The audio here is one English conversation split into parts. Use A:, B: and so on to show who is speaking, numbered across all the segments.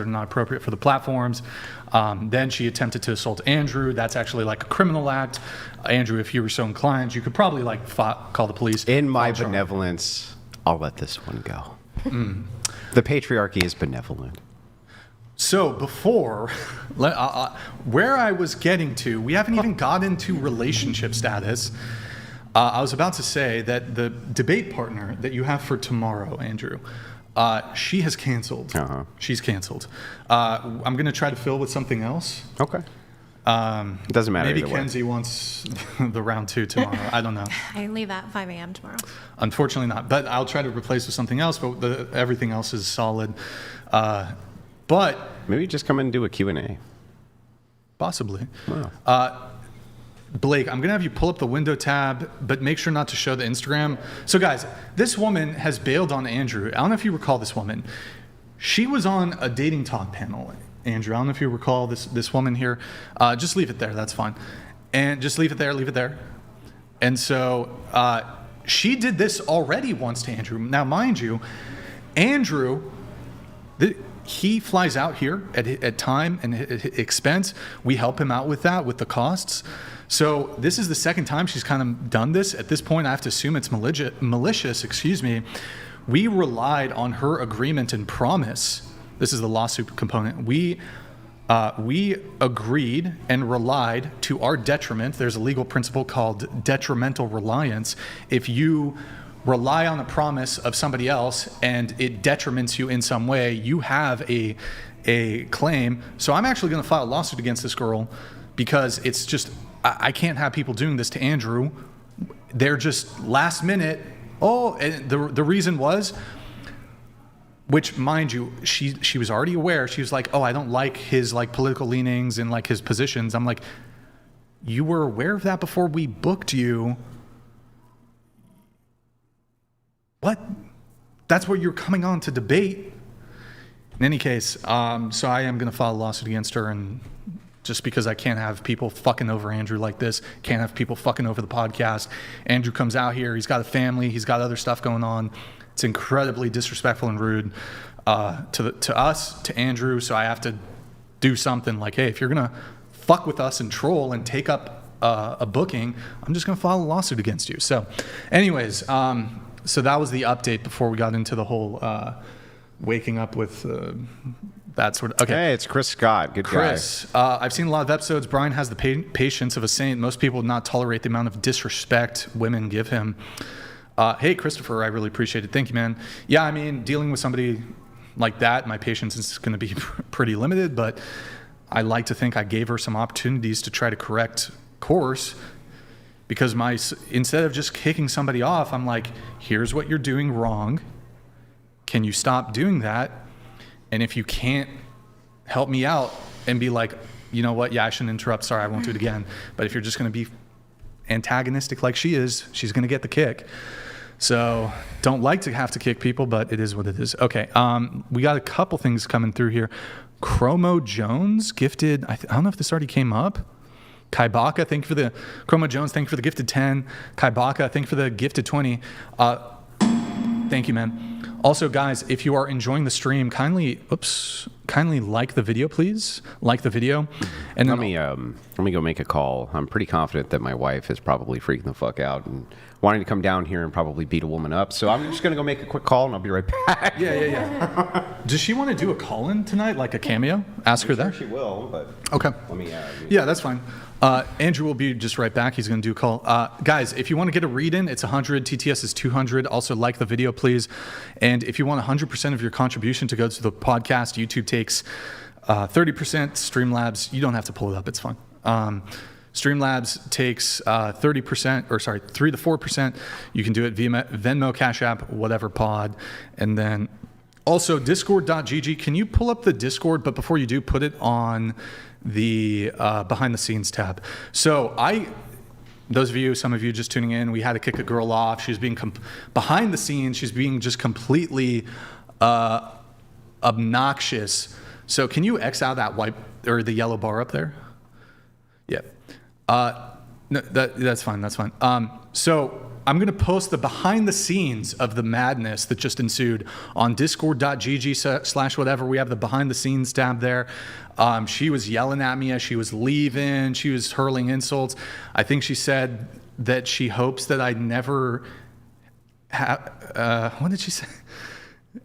A: are not appropriate for the platforms. Then she attempted to assault Andrew. That's actually like a criminal act. Andrew, if you were so inclined, you could probably like call the police.
B: In my benevolence, I'll let this one go. The patriarchy is benevolent.
A: So before, where I was getting to, we haven't even got into relationship status. I was about to say that the debate partner that you have for tomorrow, Andrew, she has canceled. She's canceled. I'm going to try to fill with something else.
B: Okay. It doesn't matter.
A: Maybe Kenzie wants the round 2 tomorrow. I don't know.
C: I leave at 5 a.m. tomorrow.
A: Unfortunately not. But I'll try to replace with something else, but everything else is solid. But
B: maybe just come in and do a Q&A.
A: Possibly.
B: Wow.
A: Blake, I'm going to have you pull up the window tab, but make sure not to show the Instagram. So guys, this woman has bailed on Andrew. I don't know if you recall this woman. She was on a dating talk panel, Andrew. I don't know if you recall this woman here. Just leave it there. That's fine. And just leave it there. And so she did this already once to Andrew. Now, mind you, Andrew, he flies out here at time and expense. We help him out with that, with the costs. So this is the second time she's kind of done this. At this point, I have to assume it's malicious. We relied on her agreement and promise. This is the lawsuit component. We agreed and relied to our detriment. There's a legal principle called detrimental reliance. If you rely on a promise of somebody else and it detriments you in some way, you have a claim. So I'm actually going to file a lawsuit against this girl because it's just, I can't have people doing this to Andrew. They're just last minute. Oh, and the reason was, which mind you, she was already aware. She was like, oh, I don't like his like political leanings and like his positions. I'm like, you were aware of that before we booked you. What? That's what you're coming on to debate. In any case, so I am going to file a lawsuit against her, and just because I can't have people fucking over Andrew like this, can't have people fucking over the podcast. Andrew comes out here, he's got a family, he's got other stuff going on. It's incredibly disrespectful and rude to us, to Andrew, so I have to do something like, hey, if you're going to fuck with us and troll and take up a booking, I'm just going to file a lawsuit against you. So anyways, so that was the update before we got into the whole waking up with that sort of. Okay.
B: Hey, it's Chris Scott. Good
A: Chris,
B: guy.
A: I've seen a lot of episodes. Brian has the patience of a saint. Most people would not tolerate the amount of disrespect women give him. Hey, Christopher, I really appreciate it. Thank you, man. Yeah, I mean, dealing with somebody like that, my patience is going to be pretty limited, but I like to think I gave her some opportunities to try to correct course. Because instead of just kicking somebody off, I'm like, here's what you're doing wrong. Can you stop doing that? And if you can't help me out and be like, you know what? Yeah, I shouldn't interrupt. Sorry, I won't do it again. But if you're just going to be antagonistic like she is, she's going to get the kick. So don't like to have to kick people, but it is what it is. Okay, we got a couple things coming through here. Chromo Jones gifted, I don't know if this already came up. Kai Baka, thank you for the Chromo Jones. Thank you for the gifted 10. Kai Baka, thank you for the gifted 20. Thank you, man. Also, guys, if you are enjoying the stream, kindly like the video, please. Like the video. And
B: let me go make a call. I'm pretty confident that my wife is probably freaking the fuck out and wanting to come down here and probably beat a woman up. So I'm just going to go make a quick call and I'll be right back.
A: Yeah. Does she want to do a call-in tonight, like a cameo? Ask her that.
B: She will, but
A: okay.
B: Let me.
A: Yeah, that's fine. Andrew will be just right back. He's going to do a call. Guys, if you want to get a read-in, it's 100. TTS is 200. Also, like the video, please. And if you want 100% of your contribution to go to the podcast, YouTube takes 30%. Streamlabs, you don't have to pull it up. It's fine. Streamlabs takes 30%, or sorry, 3 to 4%. You can do it via Venmo, Cash App, whatever pod. And then also discord.gg. Can you pull up the Discord? But before you do, put it on the behind the scenes tab. So those of you, some of you just tuning in, we had to kick a girl off. She's being behind the scenes. She's being just completely obnoxious. So can you X out that white or the yellow bar up there? Yeah. No, that's fine. That's fine. So I'm going to post the behind the scenes of the madness that just ensued on discord.gg/whatever. We have the behind the scenes tab there. She was yelling at me as she was leaving. She was hurling insults. I think she said that she hopes that I never have, what did she say?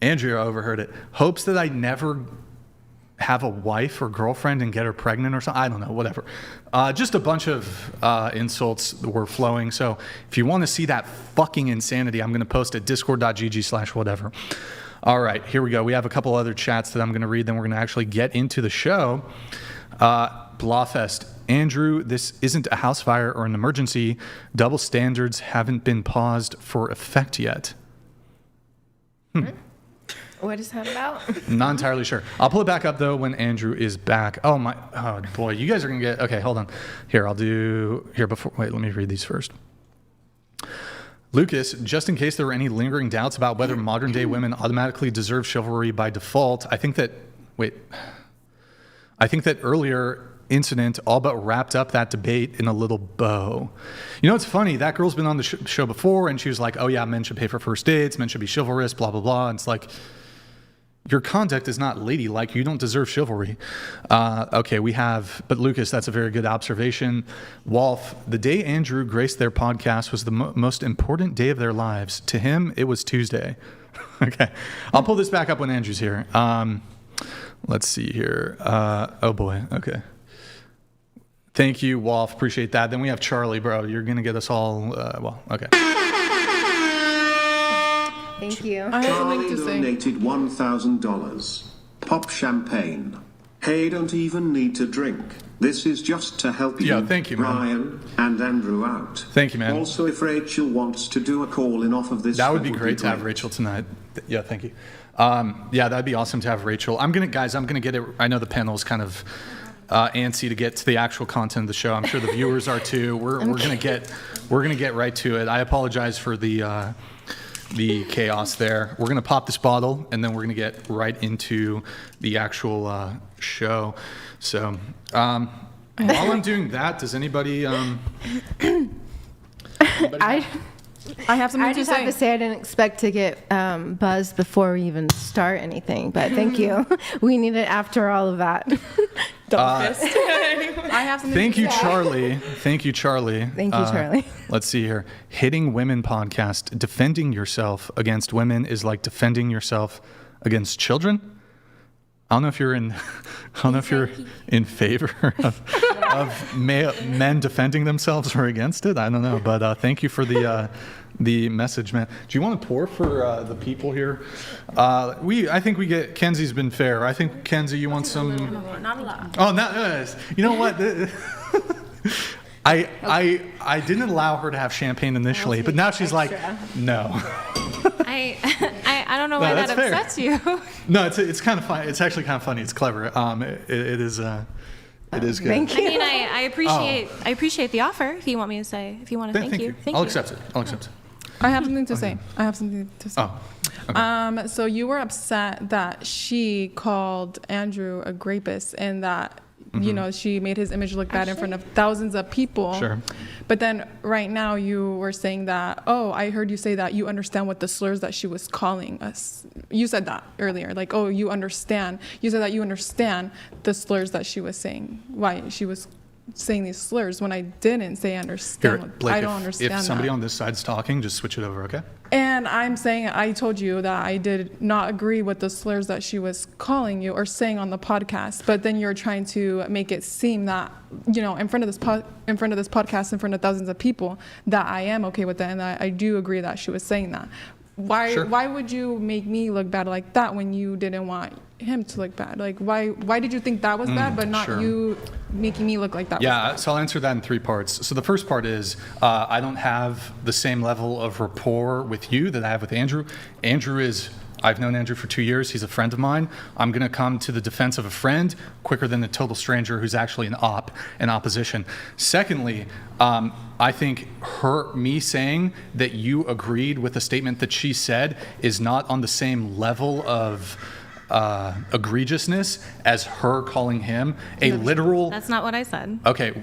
A: Andrea overheard it. Hopes that I never have a wife or girlfriend and get her pregnant or something. I don't know, whatever. Just a bunch of insults were flowing. So if you want to see that fucking insanity, I'm going to post at discord.gg/whatever. All right, here we go. We have a couple other chats that I'm going to read, then we're going to actually get into the show. Blawfest. Andrew, this isn't a house fire or an emergency. Double standards haven't been paused for effect yet.
D: What is that about?
A: Not entirely sure. I'll pull it back up though when Andrew is back. Oh boy, you guys are gonna get. Okay, hold on. Here, let me read these first. Lucas, just in case there were any lingering doubts about whether modern day women automatically deserve chivalry by default, I think that earlier incident all but wrapped up that debate in a little bow. You know, it's funny, that girl's been on the show before and she was like, oh yeah, men should pay for first dates, men should be chivalrous, blah, blah, blah. And it's like, your conduct is not ladylike. You don't deserve chivalry. Okay, but Lucas, that's a very good observation. Wolf, the day Andrew graced their podcast was the most important day of their lives. To him, it was Tuesday. Okay, I'll pull this back up when Andrew's here. Let's see here. Oh boy, okay. Thank you, Wolf. Appreciate that. Then we have Charlie, bro. You're going to get us all, okay.
D: Thank you.
E: I have something to say.
F: Donated $1,000. Pop champagne. Hey, don't even need to drink. This is just to help you,
A: thank you, man.
F: Ryan, and Andrew out.
A: Thank you, man.
F: Also, if Rachel wants to do a call-in off of this...
A: That would be great to have Rachel tonight. Yeah, thank you. That'd be awesome to have Rachel. I'm going to get it... I know the panel's kind of... antsy to get to the actual content of the show. I'm sure the viewers are too. We're gonna get right to it. I apologize for the chaos there. We're gonna pop this bottle and then we're gonna get right into the actual show. So while I'm doing that, does anybody?
E: I have something
D: I
E: to
D: just
E: say.
D: have to say I didn't expect to get buzzed before we even start anything, but thank you. We need it after all of that.
E: Don't fist. I have something
A: Thank
E: to
A: you,
E: say.
A: Charlie. Thank you, Charlie.
D: Thank you, Charlie.
A: Let's see here. Hitting Women podcast. Defending yourself against women is like defending yourself against children. I don't know if you're in favor of men defending themselves or against it. I don't know, but thank you for the message, man. Do you want to pour for the people here? I think we get. Kenzie's been fair. I think Kenzie, you want some?
C: Not a lot.
A: Oh, not. You know what? I didn't allow her to have champagne initially, but now she's like, no.
C: I don't know why
A: No,
C: that
A: that's fair.
C: upsets you.
A: No, it's kind of fun. It's actually kind of funny. It's clever. It is good.
D: Thank
C: I
D: you.
C: mean, I appreciate the offer. If you want me to say, if you want to thank you.
A: I'll accept it.
E: I have something to say.
A: Oh, okay.
E: So you were upset that she called Andrew a rapist and that, you know, she made his image look bad in front of thousands of people.
A: Sure.
E: But then right now you were saying that, oh, I heard you say that you understand what the slurs that she was calling us. You said that earlier, like, oh, you understand. You said that you understand the slurs that she was saying, why she was saying these slurs when I didn't say understand.
A: Here, Blake,
E: I don't understand
A: if somebody
E: that.
A: on this side's talking, just switch it over, okay?
E: And I'm saying, I told you that I did not agree with the slurs that she was calling you or saying on the podcast, but then you're trying to make it seem that, you know, in front of this podcast, in front of thousands of people, that I am okay with that and that I do agree that she was saying that. Why would you make me look bad like that when you didn't want him to look bad? Like, why did you think that was bad, but not
A: sure.
E: you making me look like that was bad?
A: So I'll answer that in 3 parts. So the first part is I don't have the same level of rapport with you that I have with Andrew. I've known Andrew for 2 years. He's a friend of mine. I'm going to come to the defense of a friend quicker than a total stranger who's actually an opposition. Secondly, I think me saying that you agreed with the statement that she said is not on the same level of egregiousness as her calling him a literal...
C: That's not what I said.
A: Okay,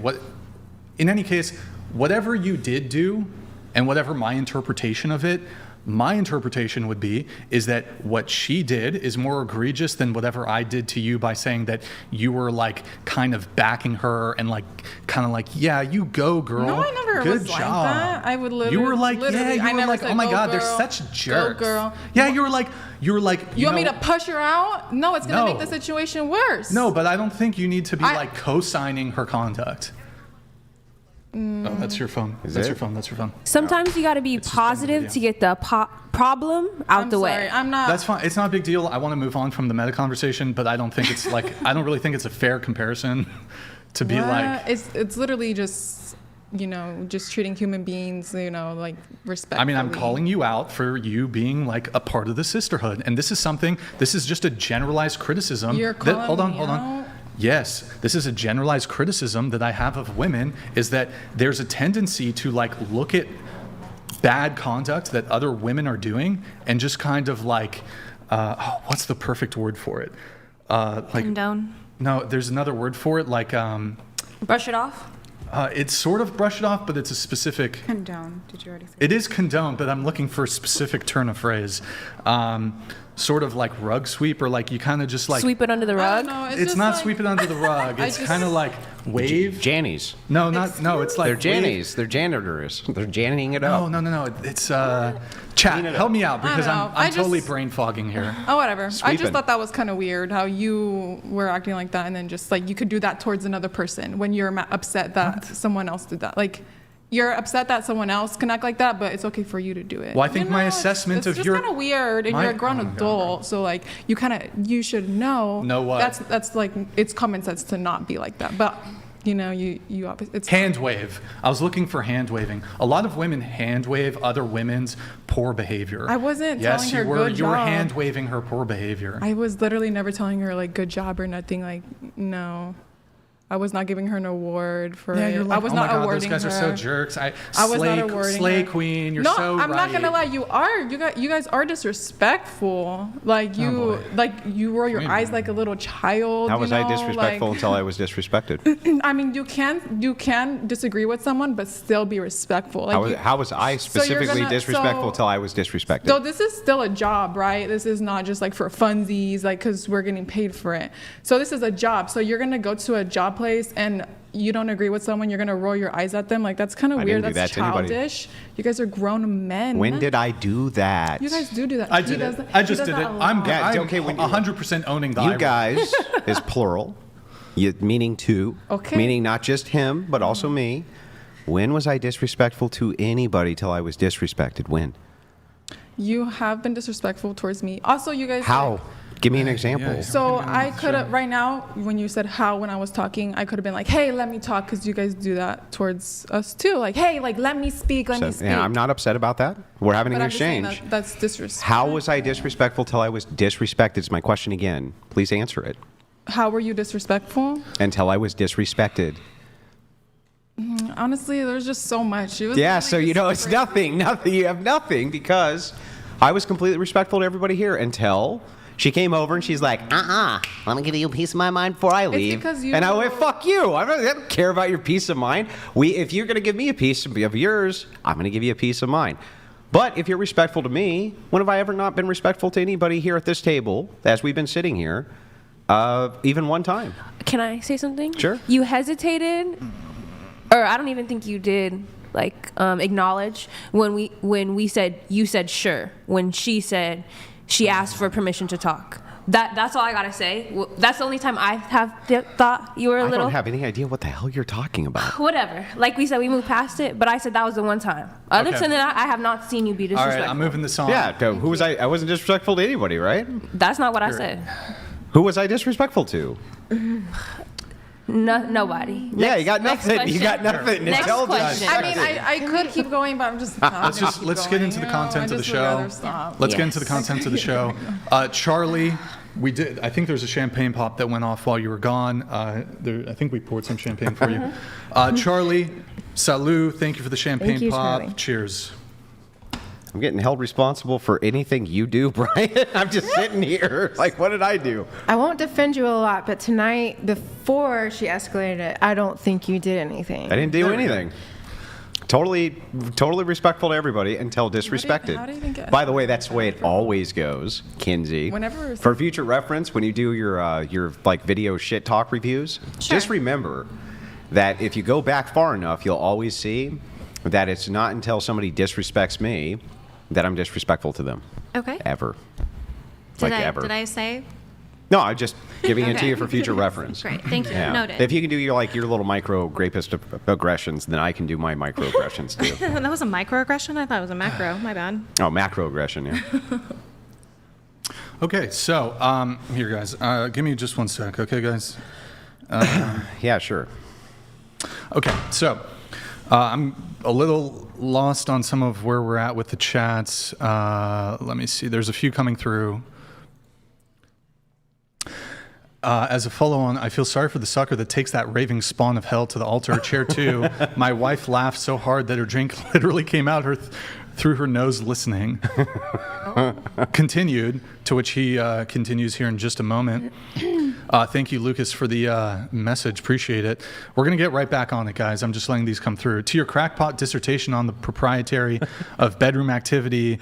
A: in any case, whatever you did do and whatever my interpretation of it, my interpretation would be is that what she did is more egregious than whatever I did to you by saying that you were like kind of backing her and like kind of like, yeah, you go, girl.
E: No, I never
A: Good
E: was
A: job.
E: like that. I would literally.
A: You were like,
E: literally,
A: yeah,
E: I
A: you were
E: never
A: like,
E: said,
A: oh my
E: "Go,
A: God, they're
E: girl.
A: such jerks.
E: Go, girl.
A: Yeah, you were like.
E: You want me
A: know-
E: to push her out? No, it's gonna
A: No.
E: make the situation worse.
A: No, but I don't think you need to be
E: I-
A: like co-signing her conduct. Oh, that's your phone. That's
B: it?
A: your phone. That's your phone.
C: Sometimes you got to be
A: It's just on the
C: positive
A: video.
C: to get the problem out
E: I'm
C: the
E: sorry.
C: way.
E: I'm not.
A: That's fine. It's not a big deal. I want to move on from the meta conversation, but I don't think it's like I don't really think it's a fair comparison to be
E: What?
A: like.
E: It's literally just just treating human beings like respectfully.
A: I mean, I'm calling you out for you being like a part of the sisterhood, and this is something. This is just a generalized criticism.
E: You're
A: that,
E: calling
A: hold on,
E: me
A: hold on.
E: out?
A: Yes, this is a generalized criticism that I have of women is that there's a tendency to like look at bad conduct that other women are doing and just kind of like, what's the perfect word for it? Like
C: Condone.
A: no, there's another word for it. Like
C: Brush it off.
A: it's sort of brush it off, but it's a specific.
G: Condone. Did you already say?
A: It is condone, but I'm looking for a specific turn of phrase. Sort of like rug sweep, or like you kind of just like.
C: Sweep it under the
E: I
C: rug.
E: don't know.
A: It's
E: just
A: not
E: like,
A: sweep it under the rug.
E: I
A: It's
E: just-
A: kind of like wave.
B: Jannies.
A: No, not no. It's like
B: They're
A: wave.
B: Jannies. They're janitors. They're janning it
A: No,
B: up.
A: no. It's chat. Help me out because
E: I don't know.
A: I'm
E: I
A: totally
E: just-
A: brain fogging here.
E: Oh, whatever. I
B: Sweeping.
E: just thought that was kind of weird how you were acting like that, and then just like you could do that towards another person when you're upset that someone else did that. Like you're upset that someone else can act like that, but it's okay for you to do it.
A: Well, I think my assessment
E: it's
A: of
E: just
A: your-
E: kind of weird, and
A: my-
E: you're a grown
A: oh my God,
E: adult, so like you should know.
A: Know what?
E: That's like it's common sense to not be like that, but you obviously it's
A: Hand wave. I was looking for hand waving. A lot of women hand wave other women's poor behavior.
E: I wasn't
A: yes,
E: telling
A: you
E: her
A: were.
E: good
A: You were
E: job.
A: hand waving her poor behavior.
E: I was literally never telling her like good job or nothing. Like no, I was not giving her an award for
A: yeah,
E: it.
A: you're like,
E: I was
A: oh
E: not
A: my God,
E: awarding
A: those guys
E: her.
A: are so jerks.
E: I was not awarding
A: slay
E: her.
A: queen. You're
E: no,
A: so
E: I'm not
A: right.
E: gonna lie. You are. You guys are disrespectful. Like
A: boy.
E: you roll your
A: What do you
E: eyes
A: mean?
E: like a little child.
B: How was I
E: like-
B: disrespectful until I was disrespected?
E: I mean, you can disagree with someone, but still be respectful. Like
B: How was I specifically
E: gonna-
B: disrespectful
E: so-
B: until I was disrespected?
E: So this is still a job, right? This is not just like for funsies, like because we're getting paid for it. So this is a job. So you're gonna go to a job place and you don't agree with someone, you're gonna roll your eyes at them. Like that's kind of
B: I
E: weird.
B: didn't do
E: That's
B: that to anybody.
E: childish. You guys are grown men.
B: When did I do that?
E: You guys do that?
A: I
E: He
A: did
E: does
A: it.
E: that-
A: I
E: he
A: just
E: does
A: did
E: that
A: it.
E: a
A: I'm
E: lot.
B: Yeah,
A: I'm
B: okay, when you-
A: 100% owning the
B: You
A: irony.
B: guys is plural, meaning two,
E: Okay.
B: meaning not just him, but also me. When was I disrespectful to anybody till I was disrespected? When?
E: You have been disrespectful towards me. Also, you guys.
B: How? Give me an example.
A: yeah.
E: So I could have right now when you said how when I was talking I could have been like, hey, let me talk, because you guys do that towards us too, like, hey, like let me speak, let me speak.
B: Yeah, I'm not upset about that. We're having
E: But
B: an
E: I'm just saying
B: exchange.
E: that's disrespect.
B: How was I disrespectful till I was disrespected? Is my question again. Please answer it.
E: How were you disrespectful?
B: Until I was disrespected.
E: Honestly, there's just so much. It was
B: Yeah,
E: really
B: so you
E: just
B: know it's
E: crazy.
B: nothing. You have nothing because I was completely respectful to everybody here until she came over and she's like, let me give you a piece of my mind before I leave.
E: because you-
B: And I went, fuck you. I don't care about your peace of mind. If you're going to give me a piece of yours, I'm going to give you a piece of mine. But if you're respectful to me, when have I ever not been respectful to anybody here at this table as we've been sitting here, even one time?
C: Can I say something?
B: Sure.
C: You hesitated, or I don't even think you did. Like acknowledge when we said you said sure when she asked for permission to talk. That's all I gotta say. That's the only time I have thought you were a
B: I
C: little.
B: don't have any idea what the hell you're talking about.
C: Whatever. Like we said, we moved past it, but I said that was the one time. Other
A: Okay.
C: than that, I have not seen you be
A: All
C: disrespectful.
A: right, I'm moving this on.
B: Yeah, who was I? I wasn't disrespectful to anybody, right?
C: That's not what I said.
B: Who was I disrespectful to?
C: Nobody.
B: Yeah, you got
C: Next
B: nothing. You got
C: question.
B: nothing.
C: Next
B: Tell us.
C: question.
E: I mean, I could keep going, but I'm just.
A: Let's get into the content of the show. Let's get into the
C: Yes.
A: content of the show. Charlie, I think there's a champagne pop that went off while you were gone. I think we poured some champagne for you. Charlie, salut. Thank you for the champagne
D: you,
A: pop.
D: Charlie.
A: Cheers.
B: I'm getting held responsible for anything you do, Brian. I'm just sitting here. Like, what did I do?
D: I won't defend you a lot, but tonight, before she escalated it, I don't think you did anything.
B: I didn't do
A: There we go.
B: anything. totally respectful to everybody until disrespected.
E: how do you even get
B: By the way, that's the way it always goes, Kinsey.
E: Whenever-
B: For future reference, when you do your like video shit talk reviews, just remember that if you go back far enough, you'll always see that it's not until somebody disrespects me that I'm disrespectful to them.
G: Okay.
B: Ever.
G: Did
B: ever.
G: Did I say?
B: No, I'm just giving it to
G: Okay.
B: you for future reference.
G: Great. Thank you.
B: Yeah.
G: Noted.
B: If you can do your little micro rapist aggressions, then I can do my microaggressions too.
G: That was a microaggression? I thought it was a macro. My bad.
B: Oh, macroaggression, yeah.
A: Okay, so here, guys. Give me just one sec, okay, guys?
B: Yeah, sure.
A: Okay, so I'm a little lost on some of where we're at with the chats. Let me see. There's a few coming through. As a follow-on, I feel sorry for the sucker that takes that raving spawn of hell to the altar. Chair 2, my wife laughed so hard that her drink literally came out through her nose listening. Continued, to which he continues here in just a moment. Thank you, Lucas, for the message. Appreciate it. We're going to get right back on it, guys. I'm just letting these come through. To your crackpot dissertation on the proprietary of bedroom activity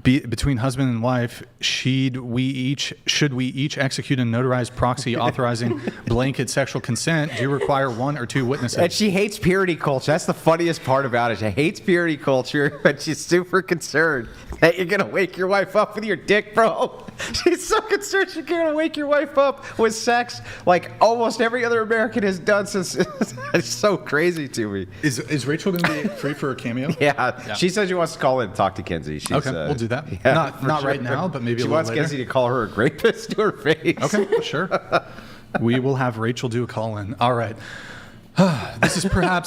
A: between husband and wife, should we each execute a notarized proxy authorizing blanket sexual consent? Do you require one or two witnesses?
B: And she hates purity culture. That's the funniest part about it. She hates purity culture, but she's super concerned that you're going to wake your wife up with your dick, bro. She's so concerned she's going to wake your wife up with sex like almost every other American has done since. It's so crazy to me.
A: Is Rachel going to be free for a cameo?
B: Yeah. She says she wants to call in and talk to Kinsey. She's,
A: Okay, we'll do that.
B: Yeah,
A: not
B: for
A: right
B: sure.
A: now, but maybe
B: she
A: a little
B: wants
A: later.
B: Kinsey to call her a rapist to her face.
A: Okay, sure. We will have Rachel do a call in. All right. This is perhaps